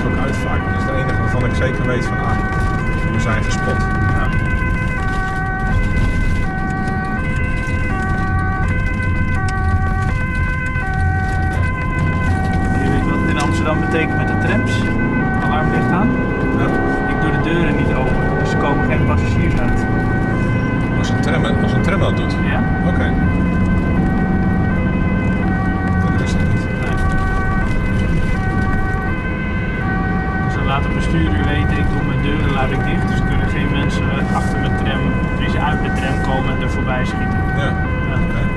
ik ook uit vaak. Dat is de enige waarvan ik zeker weet van, we zijn gespot. Ja. Je weet wat het in Amsterdam betekent met de trams? Alarmlicht aan? Ja. Ik doe de deuren niet open, dus er komen geen passagiers uit. Als een tram dat doet? Ja? Oké. Dat wist ik niet. Nee. Dus dan laat het bestuurder weten, ik doe mijn deuren laat ik dicht, dus er kunnen geen mensen achter mijn tram, die ze uit de tram komen en er voorbij schieten. Ja. Ja. Oké.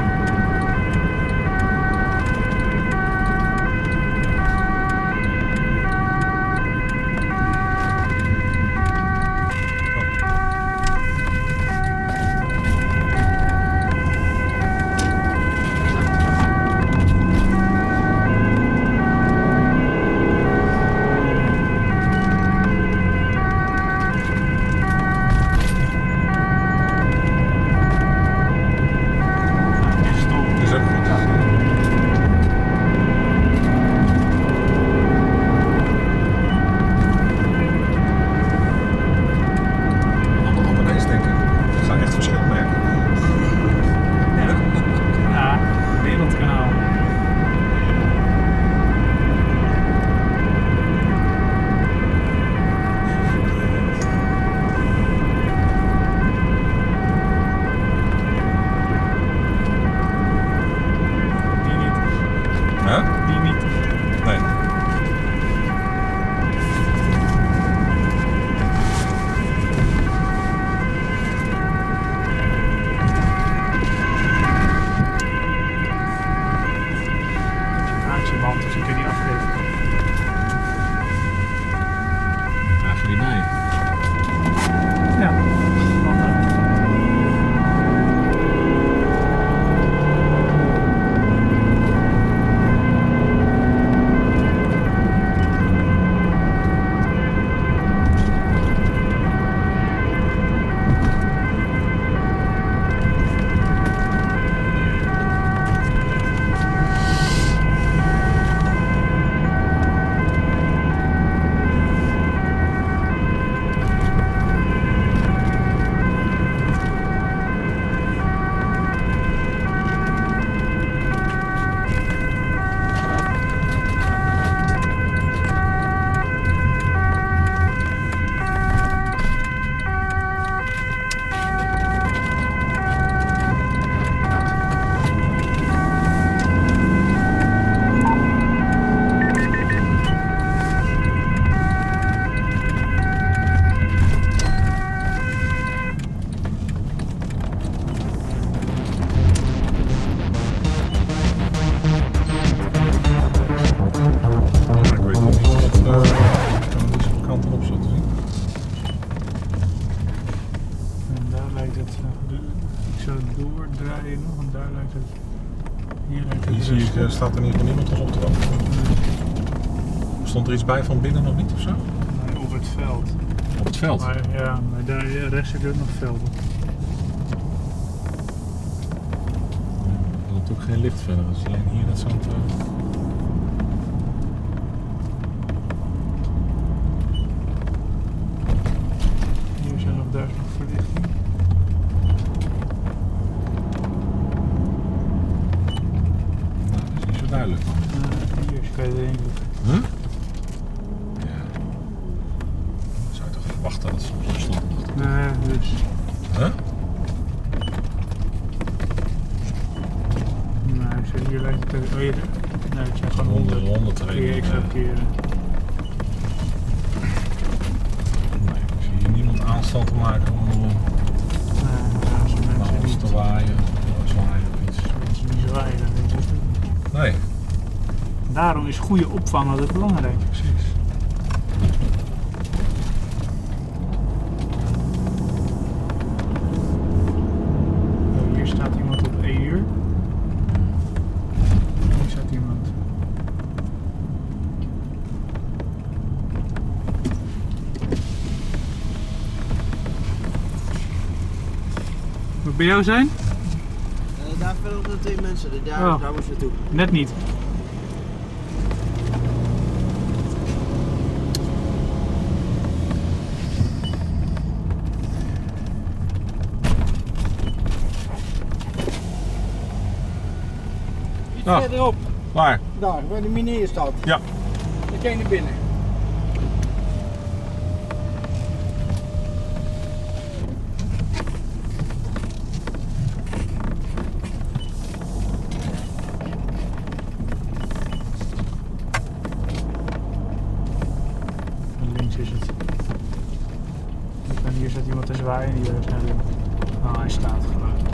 Dus je kunt niet afgeven. Eigenlijk niet mee. Ja. Hier staat er niet niemand ons op te wachten. Stond er iets bij van binnen nog niet of zo? Nee, op het veld. Op het veld? Maar ja, maar daar rechts heb je ook nog velden. Er is natuurlijk geen licht verder, dus alleen hier dat zand. Hier zijn nog daar nog verlichting. Duidelijk. Hier kan je erheen lopen. Huh? Ja. Dan zou je toch verwachten dat het soms stond. Nee, dus. Huh? Nee, hier lijkt het. Oh, hier. Nee, het zijn gewoon 100 keer extra keren. Nee, ik zie hier niemand aanstand te maken om mensen te waaien of iets. Mensen die zwaaien, dan denk je. Nee. Daarom is goede opvang altijd belangrijk. Precies. Oh, hier staat iemand op 1 uur. Hier staat iemand. Wat bij jou zijn? Daar verder 2 mensen, daar moeten we naartoe. Net niet. Ah. verderop. Waar? Daar, waar de meneer staat. Ja. Dan kan je naar binnen. Links is het. En hier zit iemand te zwaaien, die waarschijnlijk. Oh, hij staat gewoon.